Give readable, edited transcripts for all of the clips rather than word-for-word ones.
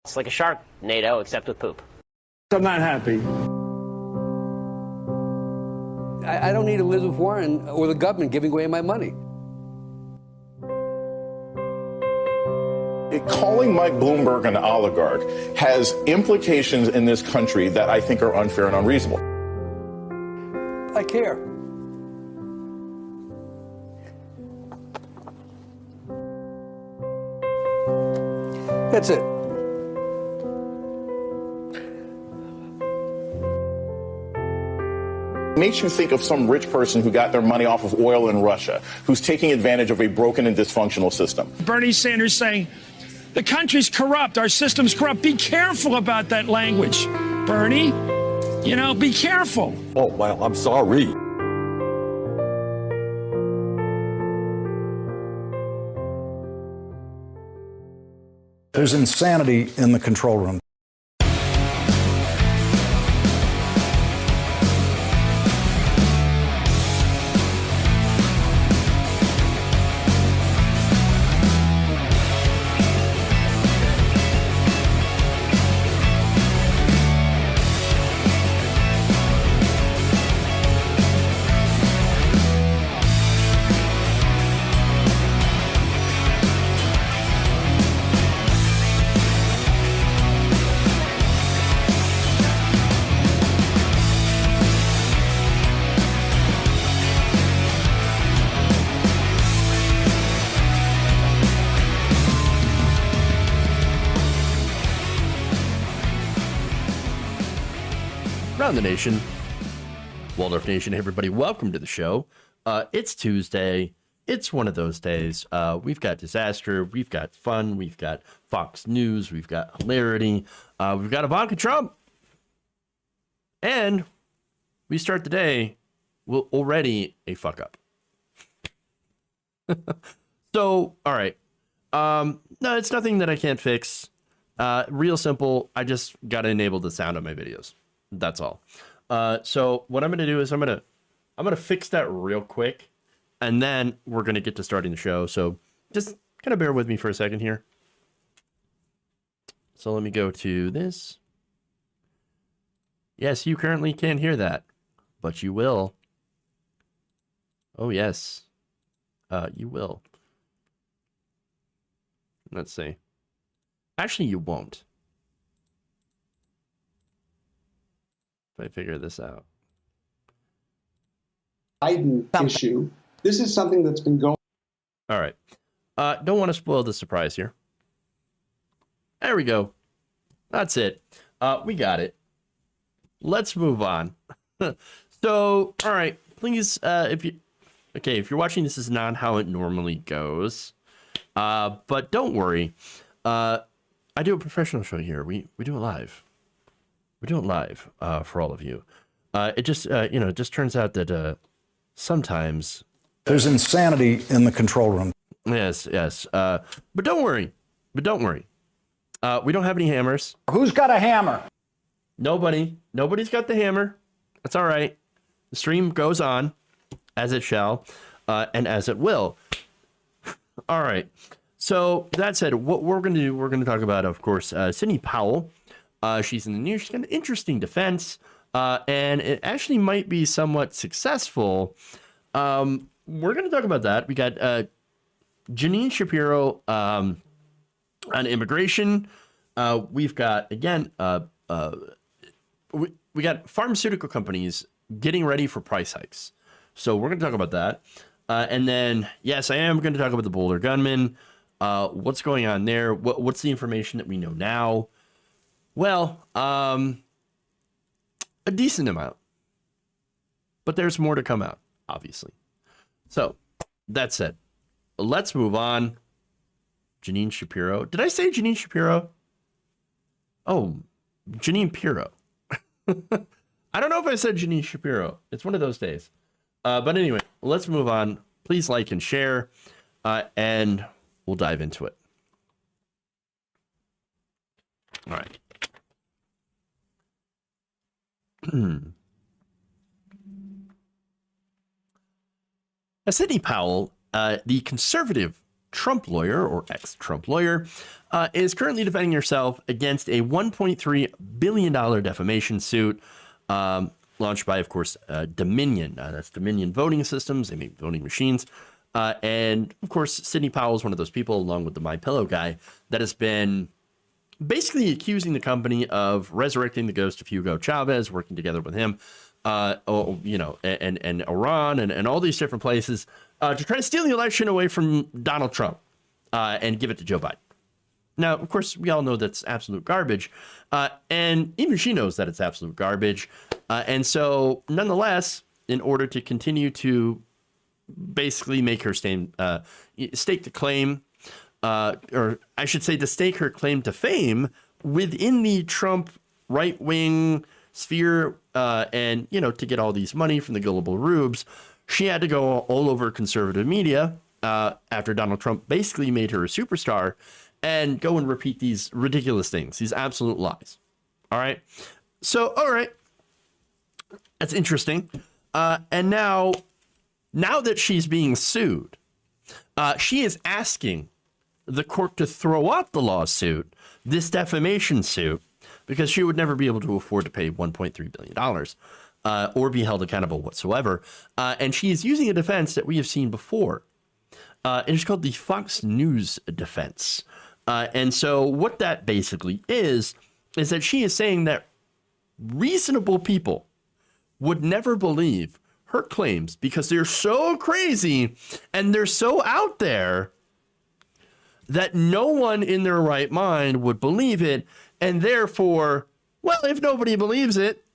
It's like a Sharknado, except with poop. I'm not happy. I don't need Elizabeth Warren or the government giving away my money. Calling Mike Bloomberg an oligarch has implications in this country that I think are unfair and unreasonable. I care. That's it. Makes you think of some rich person who got their money off of oil in Russia, who's taking advantage of a broken and dysfunctional system. Bernie Sanders saying, the country's corrupt, our system's corrupt. Be careful about that language, Bernie. You know, be careful. Oh, well, I'm sorry. There's insanity in the control room. Around the nation, Waldorf Nation, hey everybody, welcome to the show. It's Tuesday. It's one of those days. We've got disaster, we've got fun, we've got Fox News, we've got hilarity, we've got Ivanka Trump. And we start the day with already a fuck up. So, all right. No, it's nothing that I can't fix. Real simple. I just got to enable the sound on my videos. That's all. So what I'm going to do is I'm going to fix that real quick, and then we're going to get to starting the show. So just kind of bear with me for a second here. So let me go to this. Yes, you currently can't hear that, but you will. Oh, yes. You will. Let's see. Actually, you won't. If I figure this out. Biden issue. This is something that's been going. All right. Don't want to spoil the surprise here. There we go. That's it. We got it. Let's move on. So, all right. Please, if you're watching, this is not how it normally goes. But don't worry. I do a professional show here. We do it live. We do it live for all of you. It just, it just turns out that sometimes There's insanity in the control room. Yes. But don't worry. We don't have any hammers. Who's got a hammer? Nobody. Nobody's got the hammer. That's all right. The stream goes on as it shall, and as it will. All right. So that said, what we're going to do, we're going to talk about, of course, Sidney Powell. She's in the news. She's got an interesting defense, and it actually might be somewhat successful. We're going to talk about that. We got Janine Shapiro on immigration. We've got, again, we got pharmaceutical companies getting ready for price hikes. So we're going to talk about that. And then, yes, I am going to talk about the Boulder gunman. What's going on there? What's the information that we know now? Well, a decent amount, but there's more to come out, obviously. So that said, let's move on. Janine Shapiro. Did I say Janine Shapiro? Oh, Janine Pirro. I don't know if I said Janine Shapiro. It's one of those days. But anyway, let's move on. Please like and share, and we'll dive into it. All right. Sidney Powell, the conservative Trump lawyer, or ex-Trump lawyer, is currently defending herself against a $1.3 billion defamation suit launched by, of course, Dominion. That's Dominion Voting Systems. They make voting machines. And, of course, Sidney Powell is one of those people, along with the MyPillow guy, that has been basically accusing the company of resurrecting the ghost of Hugo Chavez, working together with him, and Iran and all these different places to try to steal the election away from Donald Trump and give it to Joe Biden. Now, of course, we all know that's absolute garbage, and even she knows that it's absolute garbage. And so, nonetheless, in order to continue to basically make her stake the claim, or I should say to stake her claim to fame within the Trump right-wing sphere, and, to get all these money from the gullible rubes, she had to go all over conservative media after Donald Trump basically made her a superstar and go and repeat these ridiculous things, these absolute lies. All right. So, all right. That's interesting. And now that she's being sued, she is asking the court to throw out the lawsuit, this defamation suit, because she would never be able to afford to pay $1.3 billion or be held accountable whatsoever. And she is using a defense that we have seen before. It is called the Fox News defense. And so what that basically is that she is saying that reasonable people would never believe her claims because they're so crazy and they're so out there that no one in their right mind would believe it. And therefore, well, if nobody believes it,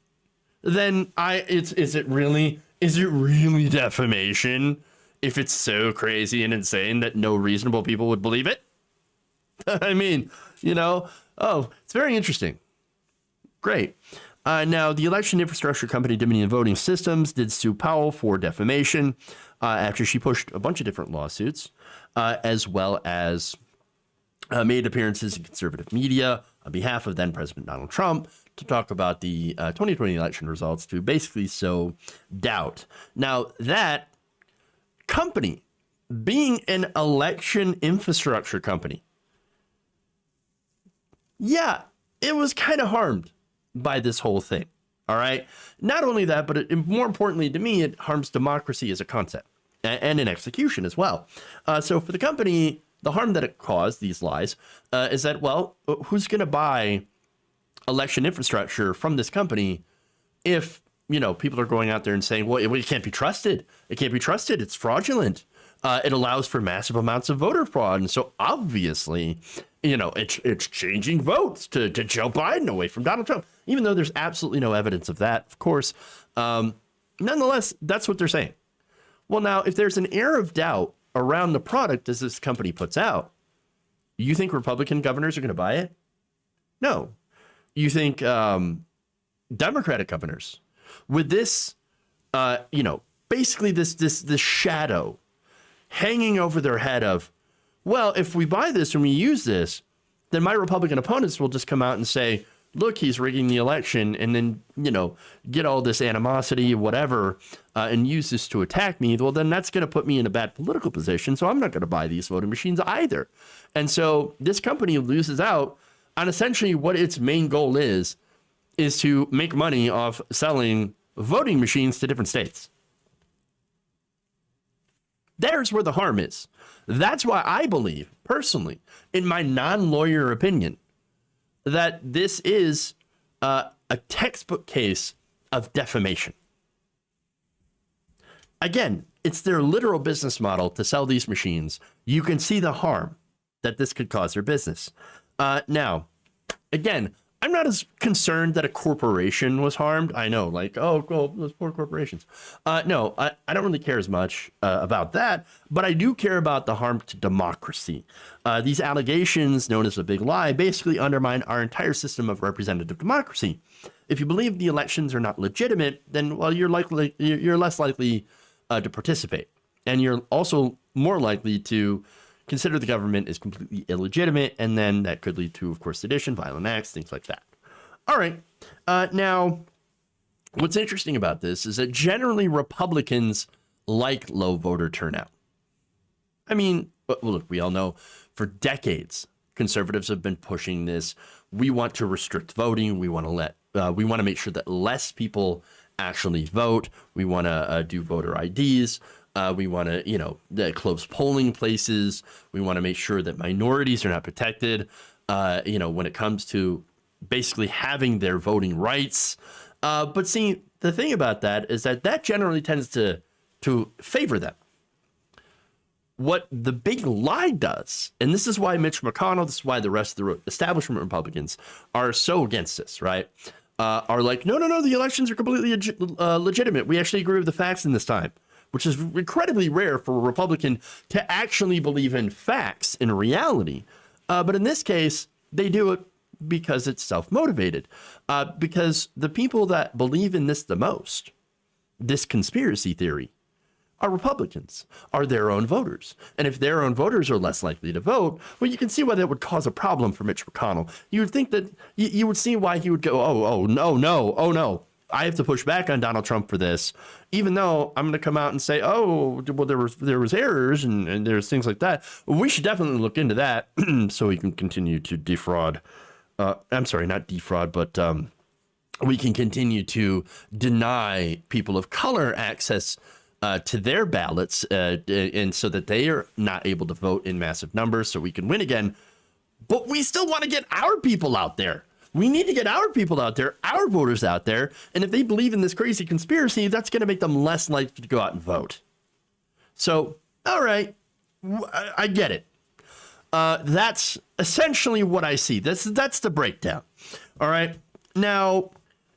then is it really defamation if it's so crazy and insane that no reasonable people would believe it? I mean, it's very interesting. Great. Now, the election infrastructure company Dominion Voting Systems did sue Powell for defamation after she pushed a bunch of different lawsuits, as well as made appearances in conservative media on behalf of then President Donald Trump to talk about the 2020 election results, to basically sow doubt. Now, that company, being an election infrastructure company, yeah, it was kind of harmed by this whole thing. All right. Not only that, but more importantly to me, it harms democracy as a concept and in execution as well. So for the company, the harm that it caused, these lies, is that, well, who's going to buy election infrastructure from this company if, people are going out there and saying, well, it can't be trusted. It can't be trusted. It's fraudulent. It allows for massive amounts of voter fraud. And so obviously, it's changing votes to Joe Biden away from Donald Trump, even though there's absolutely no evidence of that, of course. Nonetheless, that's what they're saying. Well, now, if there's an air of doubt around the product as this company puts out, you think Republican governors are going to buy it? No. You think Democratic governors, with this, basically this shadow hanging over their head of, well, if we buy this and we use this, then my Republican opponents will just come out and say, look, he's rigging the election, and then, get all this animosity, whatever, and use this to attack me. Well, then that's going to put me in a bad political position, so I'm not going to buy these voting machines either. And so this company loses out on essentially what its main goal is to make money off selling voting machines to different states. There's where the harm is. That's why I believe, personally, in my non-lawyer opinion, that this is a textbook case of defamation. Again, it's their literal business model to sell these machines. You can see the harm that this could cause their business. Now, again, I'm not as concerned that a corporation was harmed. I know, those poor corporations. No, I don't really care as much about that, but I do care about the harm to democracy. These allegations, known as a big lie, basically undermine our entire system of representative democracy. If you believe the elections are not legitimate, then, well, you're less likely to participate. And you're also more likely to consider the government is completely illegitimate, and then that could lead to, of course, sedition, violent acts, things like that. All right. Now, what's interesting about this is that generally Republicans like low voter turnout. I mean, But look, we all know for decades, conservatives have been pushing this. We want to restrict voting. We want to make sure that less people actually vote. We want to do voter IDs. We want to, close polling places. We want to make sure that minorities are not protected, when it comes to basically having their voting rights. But see, the thing about that is that generally tends to favor them. What the big lie does, and this is why Mitch McConnell, this is why the rest of the establishment Republicans are so against this, right? Are like, no, the elections are completely legitimate. We actually agree with the facts in this time, which is incredibly rare for a Republican to actually believe in facts in reality. But in this case, they do it because it's self-motivated. Because the people that believe in this the most, this conspiracy theory, are Republicans, are their own voters. And if their own voters are less likely to vote, well, you can see why that would cause a problem for Mitch McConnell. You would think that you would see why he would go, oh, no. I have to push back on Donald Trump for this, even though I'm going to come out and say, oh, well, there was errors and there's things like that. Well, we should definitely look into that so we can continue to defraud. I'm sorry, not defraud, but we can continue to deny people of color access to their ballots, and so that they are not able to vote in massive numbers so we can win again. But we still want to get our people out there. We need to get our people out there, our voters out there. And if they believe in this crazy conspiracy, that's going to make them less likely to go out and vote. So, all right, I get it. That's essentially what I see. That's the breakdown. All right. Now,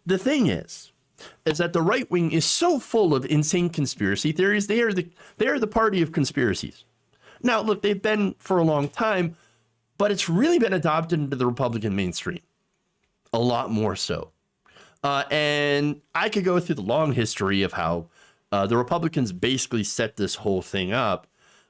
the thing is that the right wing is so full of insane conspiracy theories. They are the party of conspiracies. Now, look, they've been for a long time, but it's really been adopted into the Republican mainstream a lot more so. And I could go through the long history of how the Republicans basically set this whole thing up.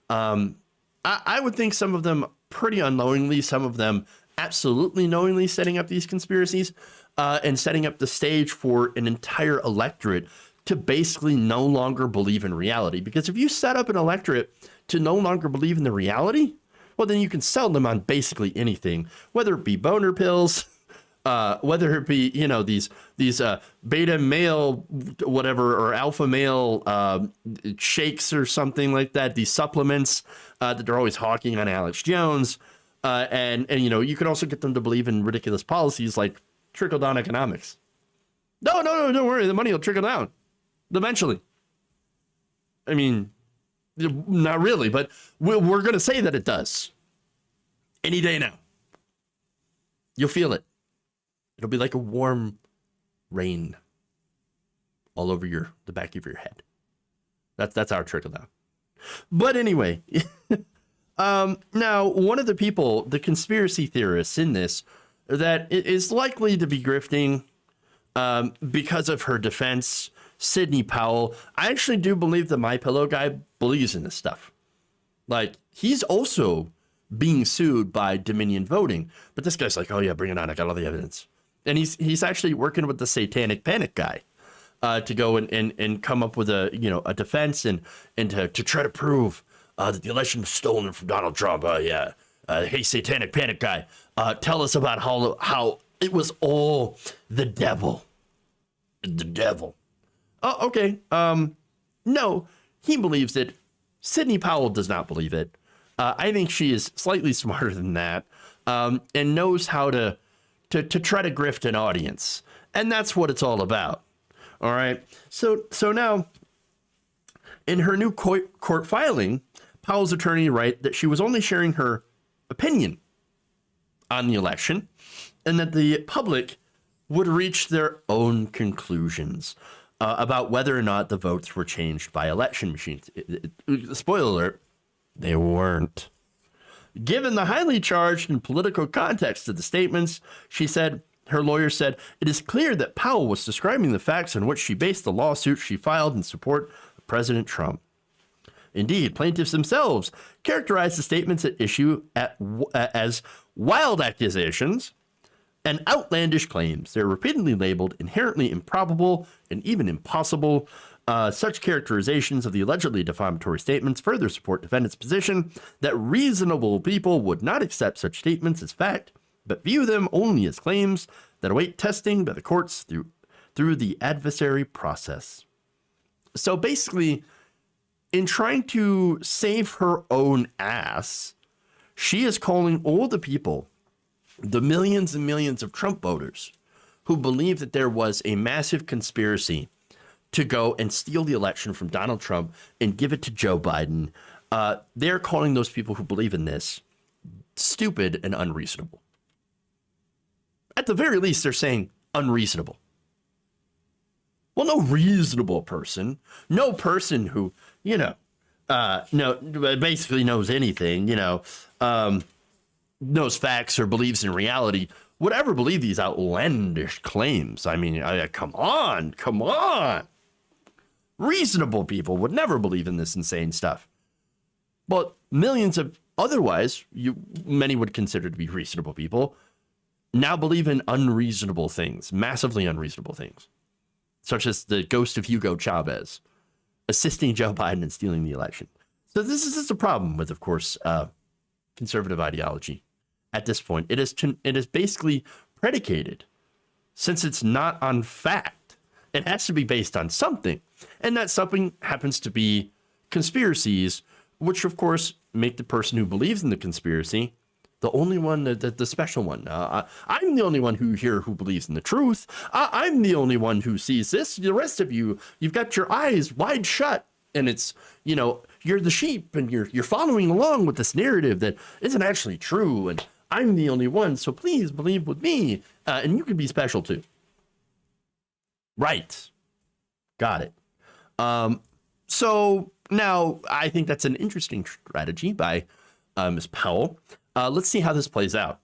I would think some of them pretty unknowingly, some of them absolutely knowingly setting up these conspiracies. And setting up the stage for an entire electorate to basically no longer believe in reality. Because if you set up an electorate to no longer believe in the reality, well, then you can sell them on basically anything, whether it be boner pills, whether it be, these beta male, whatever, or alpha male shakes or something like that, these supplements that they're always hawking on Alex Jones. And you can also get them to believe in ridiculous policies like trickle-down economics. No, don't worry. The money will trickle down eventually. I mean, not really, but we're going to say that it does. Any day now. You'll feel it. It'll be like a warm rain all over the back of your head. That's our trickle-down. But anyway, now, one of the people, the conspiracy theorists in this, that is likely to be grifting because of her defense, Sidney Powell. I actually do believe the MyPillow guy believes in this stuff. Like, he's also being sued by Dominion Voting. But this guy's like, oh, yeah, bring it on. I got all the evidence. And he's actually working with the Satanic Panic guy to go and come up with a defense and to try to prove that the election was stolen from Donald Trump. Hey, Satanic Panic guy, tell us about how it was all the devil. The devil. Oh, okay. No, he believes it. Sidney Powell does not believe it. I think she is slightly smarter than that, and knows how to try to grift an audience. And that's what it's all about. All right. So now, in her new court filing, Powell's attorney write that she was only sharing her opinion on the election and that the public would reach their own conclusions about whether or not the votes were changed by election machines. Spoiler alert, they weren't. Given the highly charged and political context of the statements, her lawyer said, it is clear that Powell was describing the facts on which she based the lawsuit she filed in support of President Trump. Indeed, plaintiffs themselves characterized the statements at issue as wild accusations and outlandish claims. They're repeatedly labeled inherently improbable and even impossible. Such characterizations of the allegedly defamatory statements further support defendants' position that reasonable people would not accept such statements as fact, but view them only as claims that await testing by the courts through the adversary process. So basically, in trying to save her own ass, she is calling all the people, the millions and millions of Trump voters who believe that there was a massive conspiracy to go and steal the election from Donald Trump and give it to Joe Biden. They're calling those people who believe in this stupid and unreasonable. At the very least, they're saying unreasonable. Well, no reasonable person, no person who, basically knows anything, knows facts or believes in reality, would ever believe these outlandish claims. I mean, come on. Reasonable people would never believe in this insane stuff. But millions of otherwise, many would consider to be reasonable people, now believe in unreasonable things, massively unreasonable things, such as the ghost of Hugo Chavez assisting Joe Biden in stealing the election. So this is a problem with, of course, conservative ideology. At this point, it is basically predicated, since it's not on fact. It has to be based on something, and that something happens to be conspiracies, which of course make the person who believes in the conspiracy the only one, the special one. I'm the only one who believes in the truth. I'm the only one who sees this. The rest of you, you've got your eyes wide shut, and it's, you're the sheep, and you're following along with this narrative that isn't actually true, and I'm the only one, so please believe with me, and you can be special too. Right. Got it. So now I think that's an interesting strategy by Ms. Powell. Let's see how this plays out.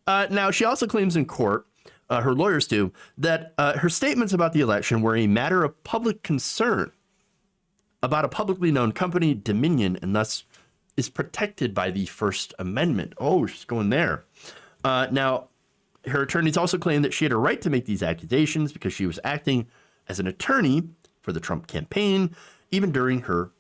Now, she also claims in court, her lawyers do, that her statements about the election were a matter of public concern about a publicly known company, Dominion, and thus is protected by the First Amendment. Oh, she's going there. Now, her attorneys also claim that she had a right to make these accusations because she was acting as an attorney for the Trump campaign, even during her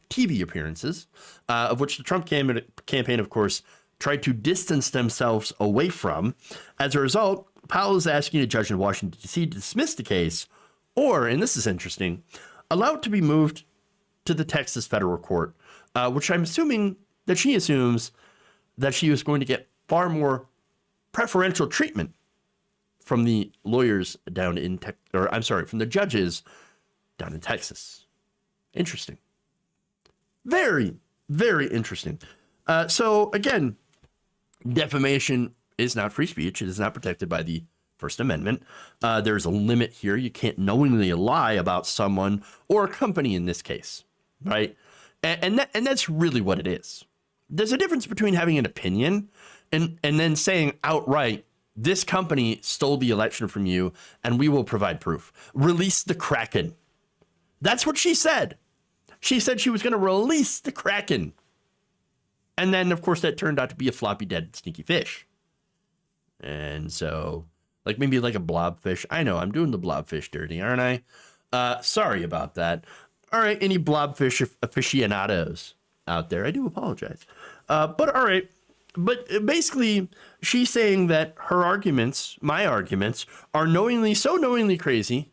TV appearances, of which the Trump campaign, of course, tried to distance themselves away from. As a result, Powell is asking a judge in Washington, D.C. to dismiss the case, or, and this is interesting, allow it to be moved to the Texas federal court, which I'm assuming that she assumes that she was going to get far more preferential treatment from the lawyers down in from the judges down in Texas. Interesting. Very, very interesting. So again, defamation is not free speech. It is not protected by the First Amendment. There's a limit here. You can't knowingly lie about someone or a company in this case, right? And that's really what it is. There's a difference between having an opinion and then saying outright, this company stole the election from you and we will provide proof. Release the Kraken. That's what she said. She said she was going to release the Kraken. And then, of course, that turned out to be a floppy, dead, sneaky fish. And so, maybe like a blobfish. I know, I'm doing the blobfish dirty, aren't I? Sorry about that. All right, any blobfish aficionados out there, I do apologize. But all right. But basically, she's saying that her arguments, my arguments, are so knowingly crazy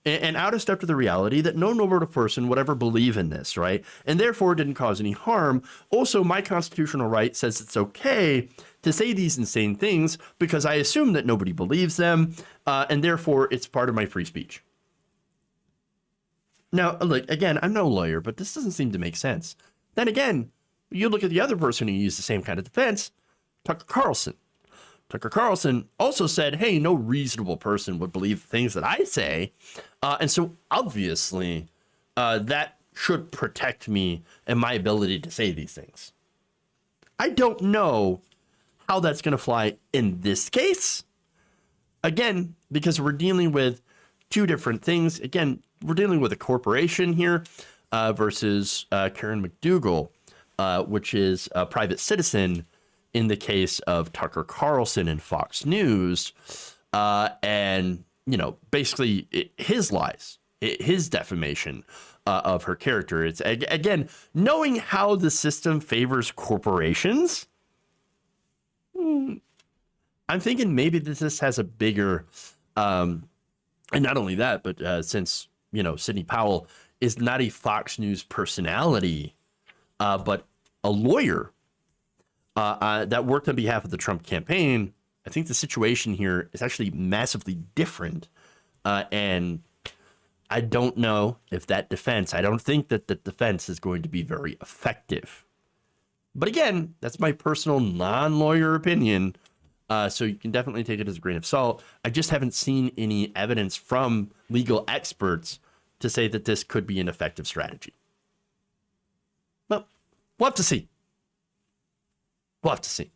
and out of step to the reality that no normal person would ever believe in this, right? And therefore didn't cause any harm. Also, my constitutional right says it's okay to say these insane things because I assume that nobody believes them, and therefore it's part of my free speech. Now, again, I'm no lawyer, but this doesn't seem to make sense. Then again, you look at the other person who used the same kind of defense, Tucker Carlson. Tucker Carlson also said, hey, no reasonable person would believe things that I say. And so obviously that should protect me and my ability to say these things. I don't know how that's going to fly in this case. Again, because we're dealing with two different things. Again, we're dealing with a corporation here versus Karen McDougal, which is a private citizen in the case of Tucker Carlson and Fox News, and, basically his lies his defamation of her character. It's again, knowing how the system favors corporations. I'm thinking maybe this has a bigger, and not only that, but since, Sidney Powell is not a Fox News personality, but a lawyer that worked on behalf of the Trump campaign, I think the situation here is actually massively different. And I don't know if that defense, I don't think that the defense is going to be very effective. But again, that's my personal non-lawyer opinion. So you can definitely take it as a grain of salt. I just haven't seen any evidence from legal experts to say that this could be an effective strategy. Well, we'll have to see. We'll have to see.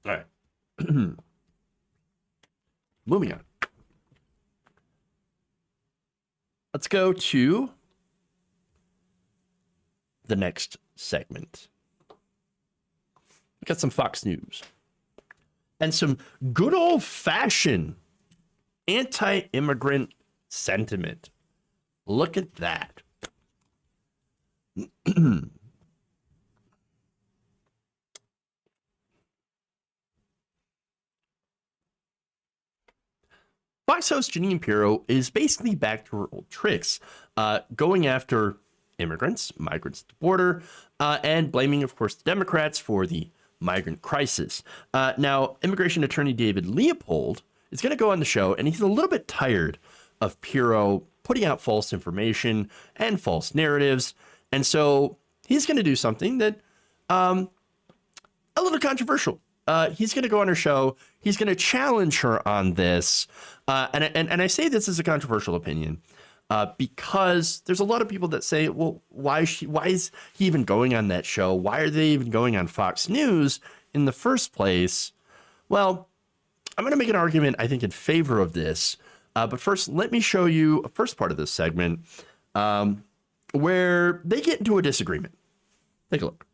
All right. Moving on. Let's go to the next segment. We got some Fox News and some good old-fashioned anti-immigrant sentiment. Look at that. Fox host Jeanine Pirro is basically back to her old tricks, going after immigrants, migrants at the border, and blaming, of course, the Democrats for the migrant crisis. Now, immigration attorney David Leopold is going to go on the show, and he's a little bit tired of Pirro putting out false information and false narratives. And so he's going to do something that a little controversial. He's going to go on her show. He's going to challenge her on this. And I say this as a controversial opinion because there's a lot of people that say, well, why is he even going on that show? Why are they even going on Fox News in the first place? Well, I'm going to make an argument, I think, in favor of this. But first, let me show you a first part of this segment where they get into a disagreement. Take a look.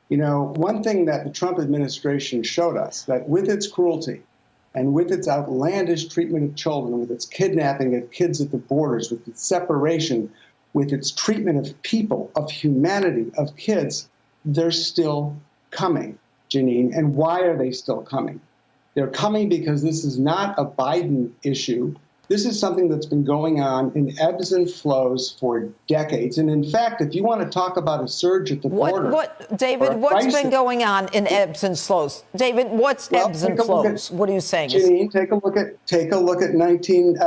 One thing that the Trump administration showed us, that with its cruelty and with its outlandish treatment of children, with its kidnapping of kids at the borders, with its separation, with its treatment of people, of humanity, of kids, they're still coming, Jeanine. And why are they still coming? They're coming because this is not a Biden issue. This is something that's been going on in ebbs and flows for decades. And in fact, if you want to talk about a surge at the border. David, what's been going on in ebbs and flows? David, what's ebbs and flows? What are you saying? Jeanine, take a look at 2019.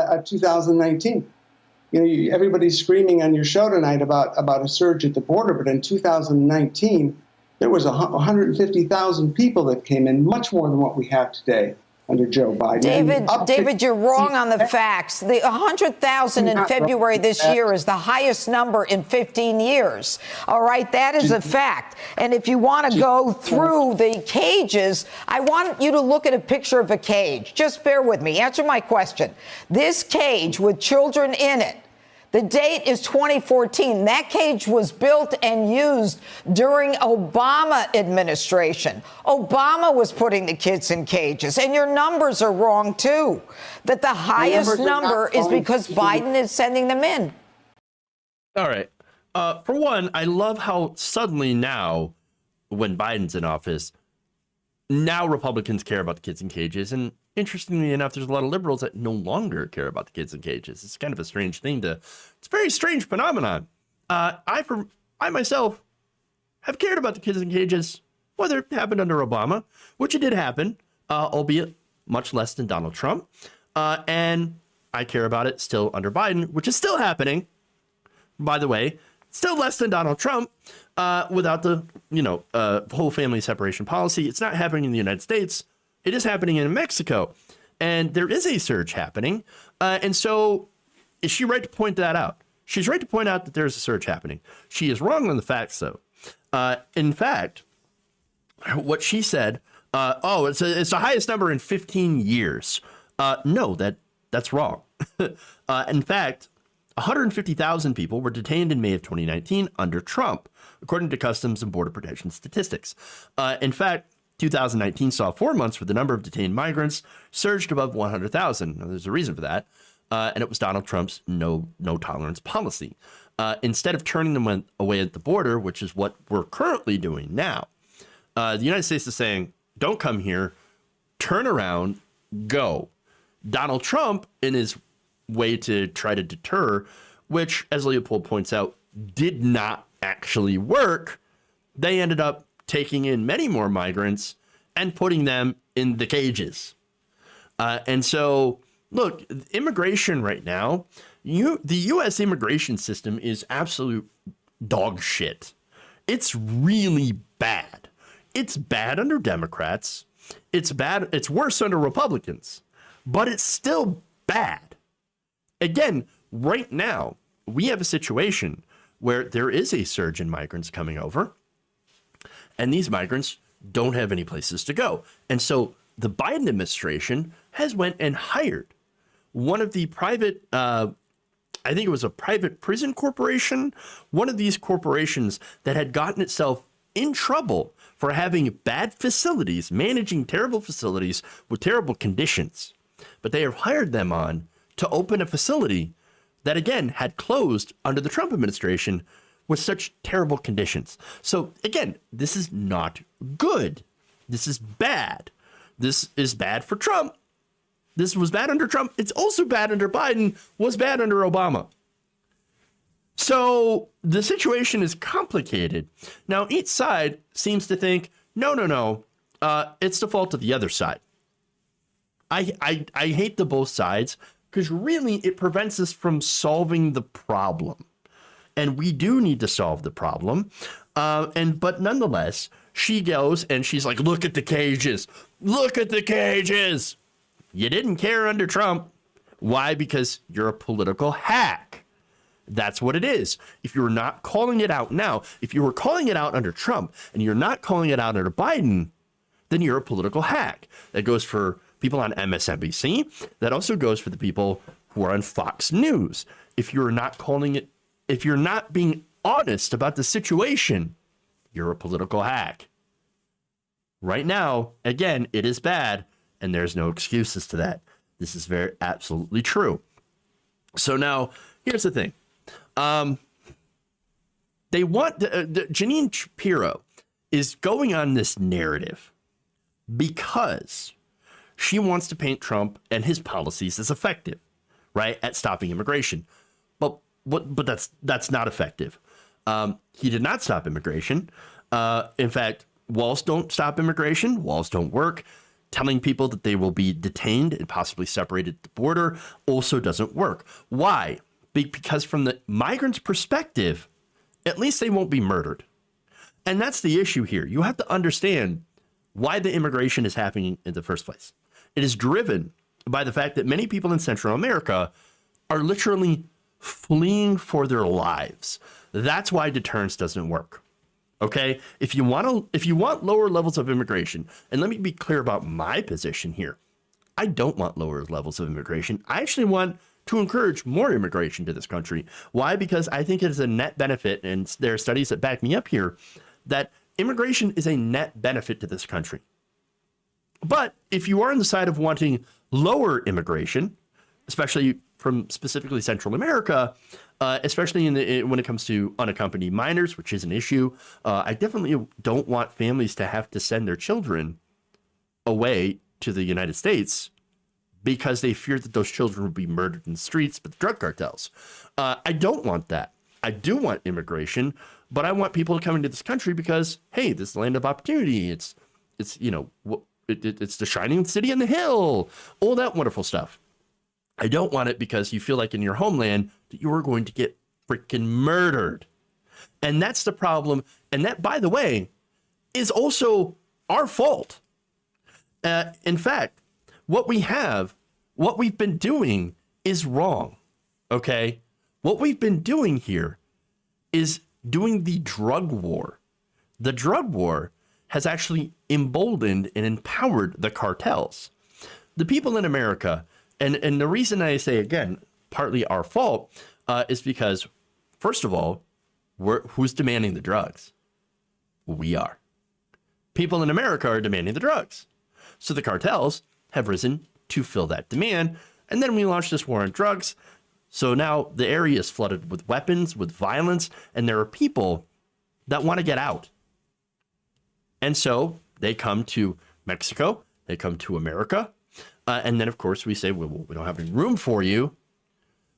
Everybody's screaming on your show tonight about a surge at the border, but in 2019, there was 150,000 people that came in, much more than what we have today under Joe Biden. David, you're wrong on the facts. The 100,000 in February this year is the highest number in 15 years. All right, that is a fact. And if you want to go through the cages, I want you to look at a picture of a cage. Just bear with me. Answer my question. This cage with children in it, the date is 2014. That cage was built and used during Obama administration. Obama was putting the kids in cages. And your numbers are wrong, too. That the highest number is because Biden is sending them in. All right. For one, I love how suddenly now, when Biden's in office, now Republicans care about the kids in cages. And interestingly enough, there's a lot of liberals that no longer care about the kids in cages. It's kind of a strange thing it's a very strange phenomenon. I myself have cared about the kids in cages, whether it happened under Obama, which it did happen, albeit much less than Donald Trump. And I care about it still under Biden, which is still happening, by the way, still less than Donald Trump, without the, whole family separation policy. It's not happening in the United States. It is happening in Mexico, and there is a surge happening. And so is she right to point that out? She's right to point out that there's a surge happening. She is wrong on the facts, though. In fact, what she said, it's the highest number in 15 years. No, that's wrong. In fact, 150,000 people were detained in May of 2019 under Trump, according to Customs and Border Protection statistics. In fact, 2019 saw 4 months where the number of detained migrants surged above 100,000. Now, there's a reason for that. and it was Donald Trump's no tolerance policy. Instead of turning them away at the border, which is what we're currently doing now, the United States is saying, don't come here, turn around, go. Donald Trump, in his way to try to deter, which, as Leopold points out, did not actually work, they ended up taking in many more migrants and putting them in the cages. And so, look, immigration right now, the U.S. immigration system is absolute dog shit. It's really bad. It's bad under Democrats. It's bad. It's worse under Republicans, but it's still bad. Again, right now, we have a situation where there is a surge in migrants coming over, and these migrants don't have any places to go. And so the Biden administration has went and hired one of the private, I think it was a private prison corporation, one of these corporations that had gotten itself in trouble for having bad facilities, managing terrible facilities with terrible conditions. But they have hired them on to open a facility that, again, had closed under the Trump administration with such terrible conditions. So, again, this is not good. This is bad. This is bad for Trump. This was bad under Trump. It's also bad under Biden, was bad under Obama. So the situation is complicated. Now, each side seems to think, no, it's the fault of the other side. I hate the both sides because really it prevents us from solving the problem. And we do need to solve the problem. But nonetheless, she goes and she's like, look at the cages. Look at the cages. You didn't care under Trump. Why? Because you're a political hack. That's what it is. If you're not calling it out now, if you were calling it out under Trump and you're not calling it out under Biden, then you're a political hack. That goes for people on MSNBC. That also goes for the people who are on Fox News. If you're not calling it, if you're not being honest about the situation, you're a political hack. Right now, again, it is bad, and there's no excuses to that. This is very absolutely true. So now, here's the thing. They want Jeanine Shapiro is going on this narrative because she wants to paint Trump and his policies as effective, right, at stopping immigration. But that's not effective. He did not stop immigration. In fact, walls don't stop immigration. Walls don't work. Telling people that they will be detained and possibly separated at the border also doesn't work. Why? Because from the migrants' perspective, at least they won't be murdered. And that's the issue here. You have to understand why the immigration is happening in the first place. It is driven by the fact that many people in Central America are literally fleeing for their lives. That's why deterrence doesn't work. Okay? If you want lower levels of immigration, and let me be clear about my position here. I don't want lower levels of immigration. I actually want to encourage more immigration to this country. Why? Because I think it is a net benefit, and there are studies that back me up here, that immigration is a net benefit to this country. But if you are on the side of wanting lower immigration, especially from specifically Central America, especially when it comes to unaccompanied minors, which is an issue, I definitely don't want families to have to send their children away to the United States because they fear that those children will be murdered in the streets by the drug cartels. I don't want that. I do want immigration, but I want people to come into this country because, hey, this is the land of opportunity. It's it's the shining city on the hill, all that wonderful stuff. I don't want it because you feel like in your homeland that you are going to get freaking murdered. And that's the problem. And that, by the way, is also our fault. In fact, what we've been doing is wrong. Okay? What we've been doing here is doing the drug war. The drug war has actually emboldened and empowered the cartels. The people in America, and the reason I say, again, partly our fault, is because, first of all, who's demanding the drugs? We are. People in America are demanding the drugs. So the cartels have risen to fill that demand, And then we launched this war on drugs. So now the area is flooded with weapons, with violence, and there are people that want to get out. And so they come to Mexico, they come to America, and then, of course, we say, well, we don't have any room for you.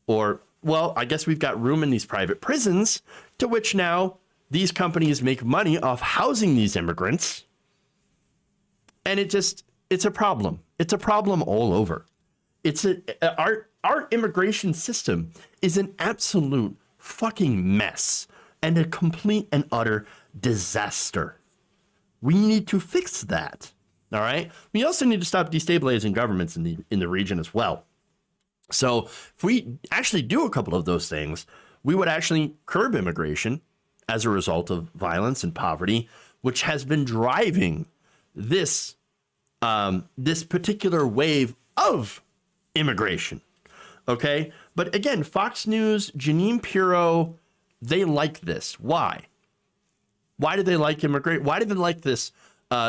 Or, well, I guess we've got room in these private prisons, to which now these companies make money off housing these immigrants. And it's a problem. It's a problem all over. Our immigration system is an absolute fucking mess and a complete and utter disaster. We need to fix that. All right. We also need to stop destabilizing governments in the region as well. So if we actually do a couple of those things, we would actually curb immigration as a result of violence and poverty, which has been driving this particular wave of immigration. Okay. But again, Fox News, Jeanine Pirro, they like this. Why? Why do they like Why do they like this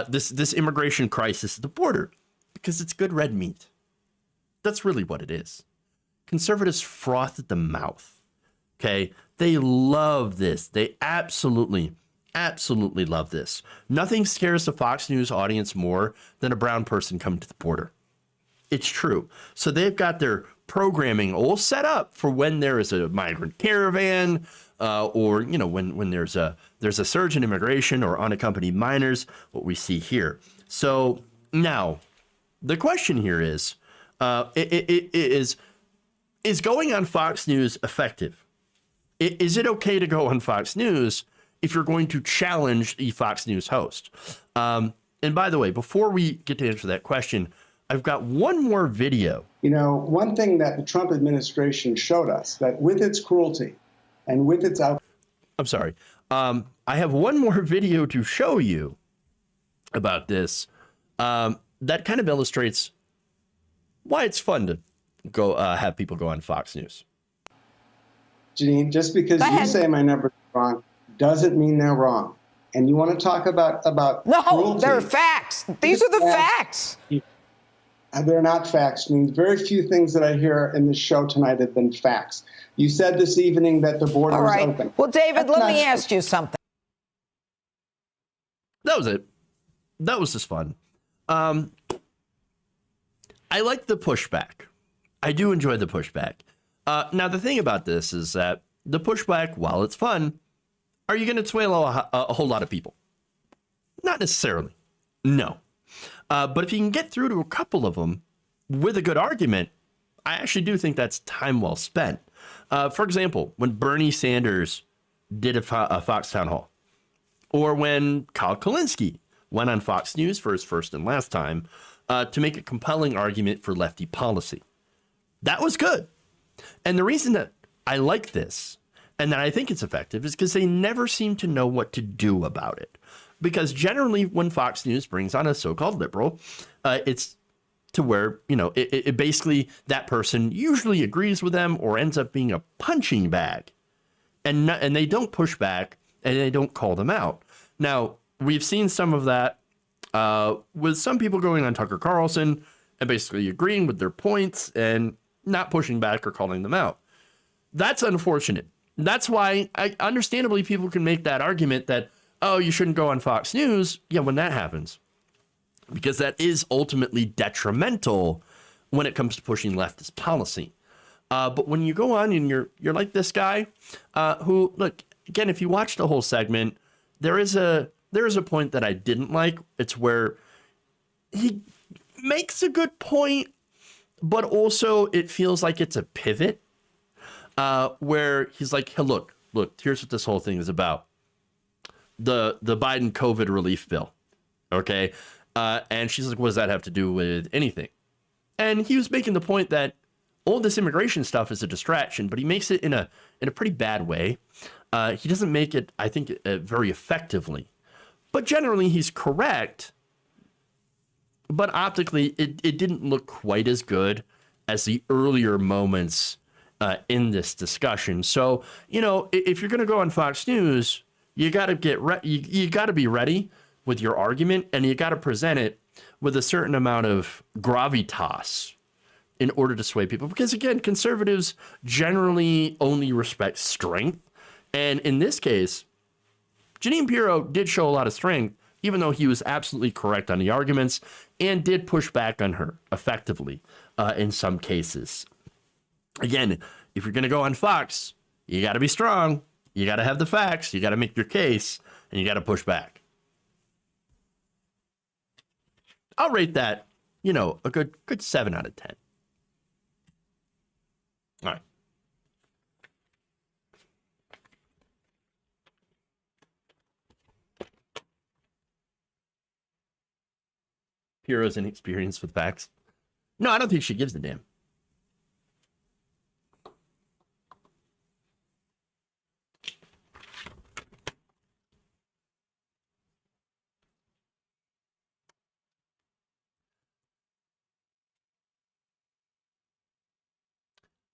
this immigration crisis at the border? Because it's good red meat. That's really what it is. Conservatives froth at the mouth. Okay, they love this. They absolutely love this. Nothing scares the Fox News audience more than a brown person coming to the border. It's true. So they've got their programming all set up for when there is a migrant caravan, or when there's a surge in immigration or unaccompanied minors, what we see here. So now the question here is going on Fox News effective? Is it okay to go on Fox News if you're going to challenge the Fox News host? And by the way, before we get to answer that question, I've got one more video. One thing that the Trump administration showed us, that with its cruelty and with its I'm sorry. I have one more video to show you about this that kind of illustrates why it's fun to go have people go on Fox News. Jeanine, just because you say my numbers are wrong doesn't mean they're wrong. And you want to talk about no, cruelty. They're facts. These are the facts. They're not facts. I mean, very few things that I hear in this show tonight have been facts. You said this evening that the border was open. Well, David, let me ask you something. That was it. That was just fun. I like the pushback. I do enjoy the pushback. Now, the thing about this is that the pushback, while it's fun, are you going to sway a whole lot of people? Not necessarily. No. But if you can get through to a couple of them with a good argument, I actually do think that's time well spent. For example, when Bernie Sanders did a Fox Town Hall, or when Kyle Kulinski went on Fox News for his first and last time to make a compelling argument for lefty policy. That was good. And the reason that I like this and that I think it's effective is because they never seem to know what to do about it. Because generally when Fox News brings on a so-called liberal, it's to where, it basically that person usually agrees with them or ends up being a punching bag. And they don't push back and they don't call them out. Now, we've seen some of that with some people going on Tucker Carlson and basically agreeing with their points and not pushing back or calling them out. That's unfortunate. That's why understandably people can make that argument that, oh, you shouldn't go on Fox News. Yeah, when that happens, because that is ultimately detrimental when it comes to pushing leftist policy. But when you go on and you're like this guy who, look, again, if you watch the whole segment, there is a point that I didn't like. It's where he makes a good point, but also it feels like it's a pivot where he's like, hey, look, here's what this whole thing is about. The Biden COVID relief bill. Okay. And she's like, what does that have to do with anything? And he was making the point that all this immigration stuff is a distraction, but he makes it in a pretty bad way. He doesn't make it, I think, very effectively. But generally, he's correct. But optically, it didn't look quite as good as the earlier moments in this discussion. So, if you're going to go on Fox News, you got to you got to be ready with your argument, and you got to present it with a certain amount of gravitas in order to sway people. Because again, conservatives generally only respect strength. And in this case, Jeanine Pirro did show a lot of strength, even though he was absolutely correct on the arguments and did push back on her effectively in some cases. Again, if you're going to go on Fox, you got to be strong. You got to have the facts. You got to make your case, and you got to push back. I'll rate that, a good 7 out of 10. All right. Pirro's inexperienced with facts. No, I don't think she gives a damn.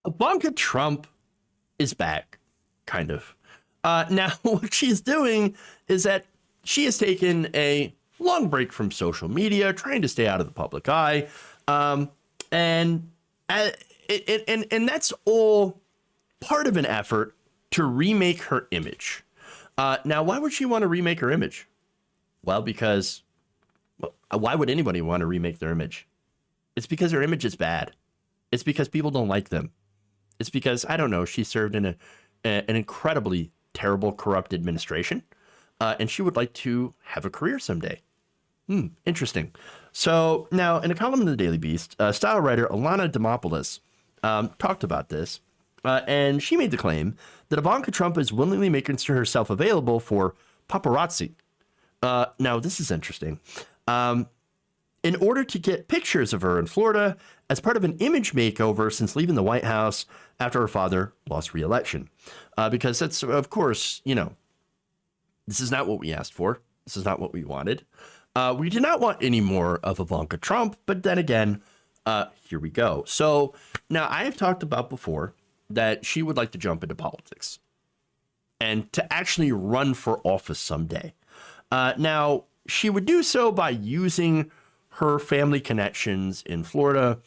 Ivanka Trump is back, kind of. Now, what she's doing is that she has taken a long break from social media, trying to stay out of the public eye, and that's all part of an effort to remake her image. Now, why would she want to remake her image? Well, because why would anybody want to remake their image? It's because her image is bad. It's because people don't like them. It's because, I don't know, she served in an incredibly terrible, corrupt administration, and she would like to have a career someday. Interesting. So now, in a column in the Daily Beast, style writer Alana Demopoulos talked about this, and she made the claim that Ivanka Trump is willingly making herself available for paparazzi. Now, this is interesting. In order to get pictures of her in Florida as part of an image makeover since leaving the White House after her father lost re-election. Because that's, of course, this is not what we asked for. This is not what we wanted. We did not want any more of Ivanka Trump, but then again, here we go. So now I have talked about before that she would like to jump into politics and to actually run for office someday. Now, she would do so by using her family connections in Florida.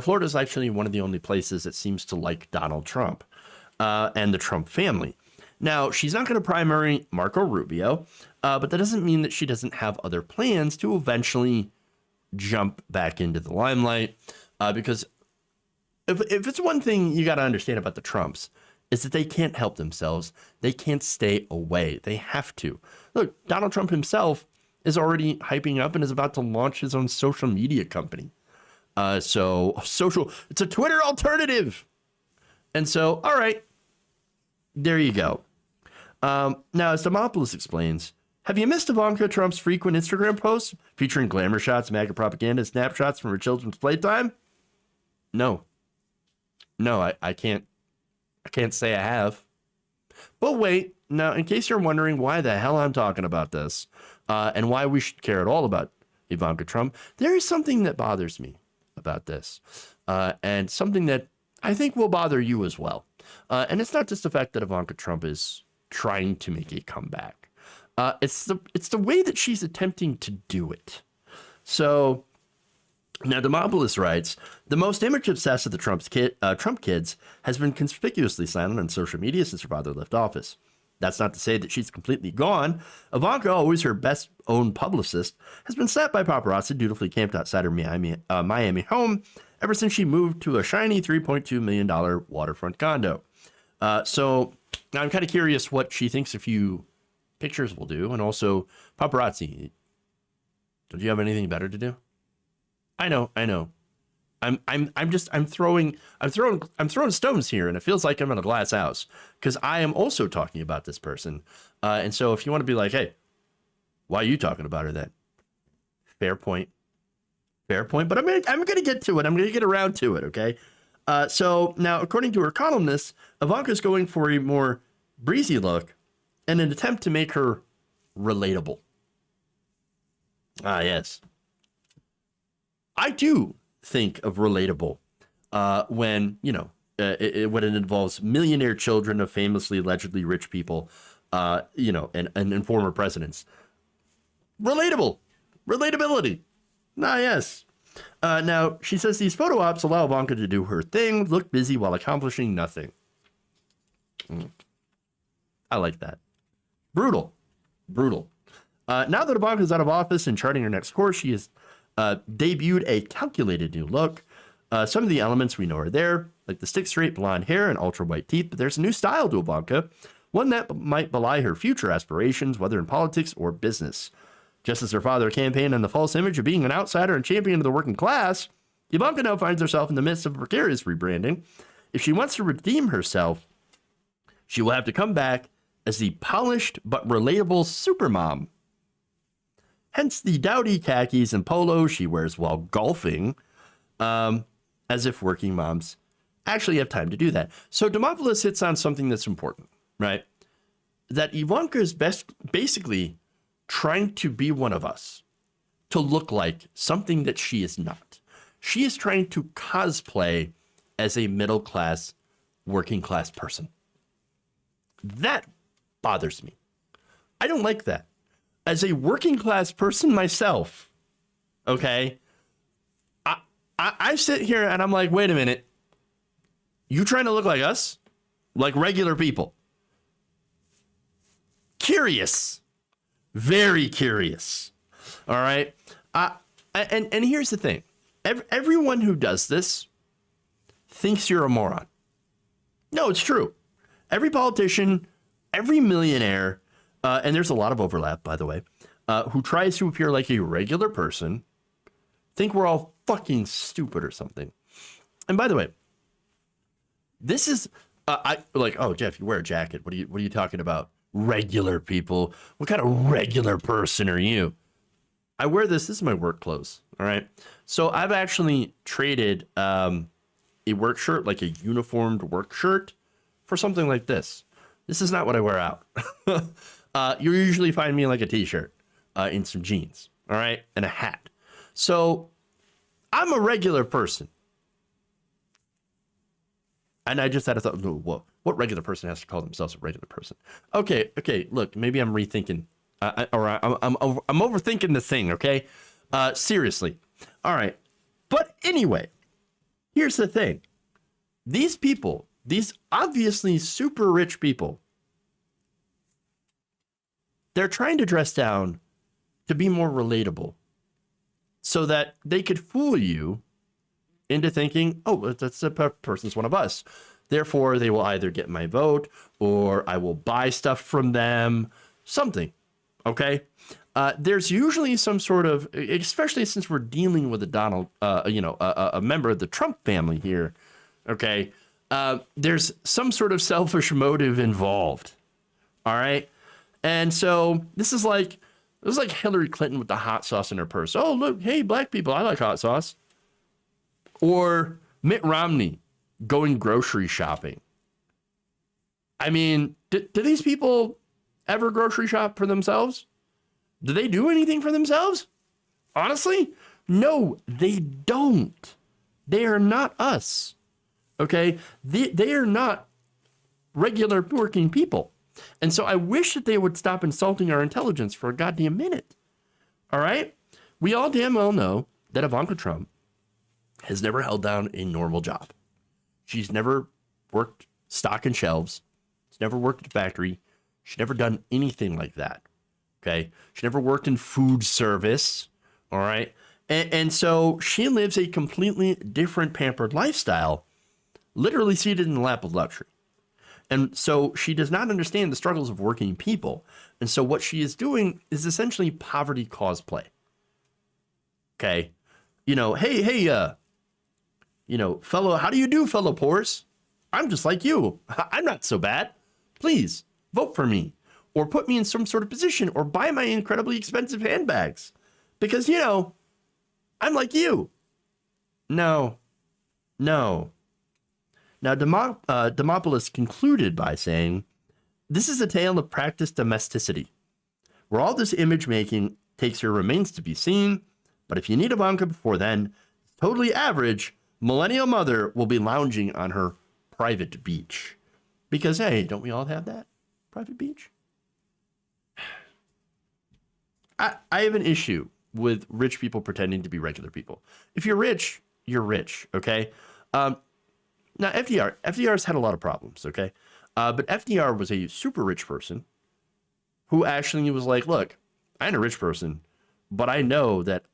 Florida is actually one of the only places that seems to like Donald Trump and the Trump family. Now, she's not going to primary Marco Rubio, but that doesn't mean that she doesn't have other plans to eventually jump back into the limelight. Because if it's one thing you got to understand about the Trumps, is that they can't help themselves. They can't stay away. They have to. Look, Donald Trump himself is already hyping up and is about to launch his own social media company. It's a Twitter alternative. And so, all right, there you go. Now, as Demopoulos explains, have you missed Ivanka Trump's frequent Instagram posts featuring glamour shots, MAGA propaganda, and snapshots from her children's playtime? No, I can't say I have. But wait, now, in case you're wondering why the hell I'm talking about this, and why we should care at all about Ivanka Trump, there is something that bothers me about this, and something that I think will bother you as well. And it's not just the fact that Ivanka Trump is trying to make a comeback. It's the way that she's attempting to do it. So now Demopoulos writes, the most image-obsessed of the Trump kids has been conspicuously silent on social media since her father left office. That's not to say that she's completely gone. Ivanka, always her best-owned publicist, has been slapped by paparazzi, dutifully camped outside her Miami home ever since she moved to a shiny $3.2 million waterfront condo. So now I'm kind of curious what she thinks a few pictures will do, and also paparazzi. Don't you have anything better to do? I know. I'm throwing stones here, and it feels like I'm in a glass house because I am also talking about this person. And so if you want to be like, hey, why are you talking about her then? Fair point. But I'm gonna get to it. I'm gonna get around to it. Okay. So now, according to her columnist, Ivanka's going for a more breezy look in an attempt to make her relatable. Yes. I do think of relatable when, when it involves millionaire children of famously, allegedly rich people, and former presidents. Relatability. Yes. Now, she says these photo ops allow Ivanka to do her thing, look busy while accomplishing nothing. I like that. Brutal. Brutal. Now that Ivanka's out of office and charting her next course, she has debuted a calculated new look. Some of the elements we know are there, like the stick-straight blonde hair and ultra-white teeth, but there's a new style to Ivanka, one that might belie her future aspirations, whether in politics or business. Just as her father campaigned on the false image of being an outsider and champion of the working class, Ivanka now finds herself in the midst of a precarious rebranding. If she wants to redeem herself, she will have to come back as the polished but relatable supermom. Hence the dowdy khakis and polos she wears while golfing, as if working moms actually have time to do that. So Demopoulos hits on something that's important, right? That Ivanka is basically trying to be one of us, to look like something that she is not. She is trying to cosplay as a middle-class, working-class person. That bothers me. I don't like that. As a working-class person myself, okay, I sit here and I'm like, wait a minute. You trying to look like us? Like regular people? Curious. Very curious. All right. And here's the thing. Everyone who does this thinks you're a moron. No, it's true. Every politician, every millionaire, and there's a lot of overlap, by the way, who tries to appear like a regular person, think we're all fucking stupid or something. And by the way, this is, oh, Jeff, you wear a jacket. What are you talking about? Regular people. What kind of regular person are you? I wear this. This is my work clothes. All right. So I've actually traded a work shirt, like a uniformed work shirt, for something like this. This is not what I wear out. You usually find me in like a t-shirt, in some jeans, all right, and a hat. So I'm a regular person. And I just had a thought, whoa, what regular person has to call themselves a regular person? Okay, look, maybe I'm rethinking, or I'm overthinking the thing, okay? Seriously. All right. But anyway, here's the thing. These people, these obviously super rich people, they're trying to dress down to be more relatable so that they could fool you into thinking, oh, that's a person's one of us. Therefore, they will either get my vote or I will buy stuff from them, something. Okay. There's usually some sort of, especially since we're dealing with a member of the Trump family here. Okay. There's some sort of selfish motive involved. All right. And so this is like Hillary Clinton with the hot sauce in her purse. Oh, look, hey, black people, I like hot sauce. Or Mitt Romney going grocery shopping. I mean, do these people ever grocery shop for themselves? Do they do anything for themselves? Honestly, no, they don't. They are not us. Okay? They are not regular working people. And so I wish that they would stop insulting our intelligence for a goddamn minute. All right? We all damn well know that Ivanka Trump has never held down a normal job. She's never worked stocking shelves. She's never worked at a factory. She's never done anything like that. Okay? She never worked in food service. All right? And so she lives a completely different pampered lifestyle, literally seated in the lap of luxury. And so she does not understand the struggles of working people. And so what she is doing is essentially poverty cosplay. Okay? Hey, fellow, how do you do, fellow poors? I'm just like you. I'm not so bad. Please vote for me or put me in some sort of position or buy my incredibly expensive handbags because, I'm like you. No. Now, Demopoulos concluded by saying, this is a tale of practiced domesticity, where all this image making takes her remains to be seen, but if you need Ivanka before then, totally average, millennial mother will be lounging on her private beach. Because, hey, don't we all have that? Private beach? I have an issue with rich people pretending to be regular people. If you're rich, you're rich, okay? Now, FDR's had a lot of problems, okay? But FDR was a super rich person who actually was like, look, I'm a rich person, but I know that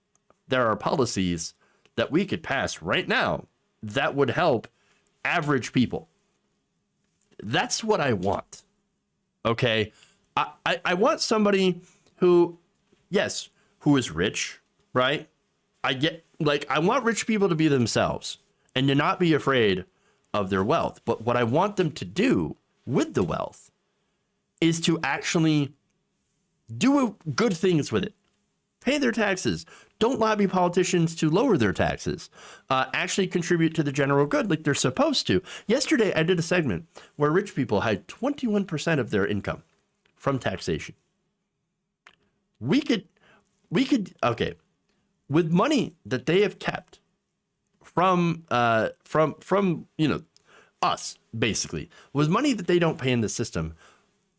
there are policies that we could pass right now that would help average people. That's what I want, okay? I want somebody who, yes, who is rich, right? I want rich people to be themselves and to not be afraid of their wealth. But what I want them to do with the wealth is to actually do good things with it. Pay their taxes. Don't lobby politicians to lower their taxes. Actually contribute to the general good like they're supposed to. Yesterday, I did a segment where rich people had 21% of their income from taxation. We could, okay, with money that they have kept from us, basically, with money that they don't pay in the system,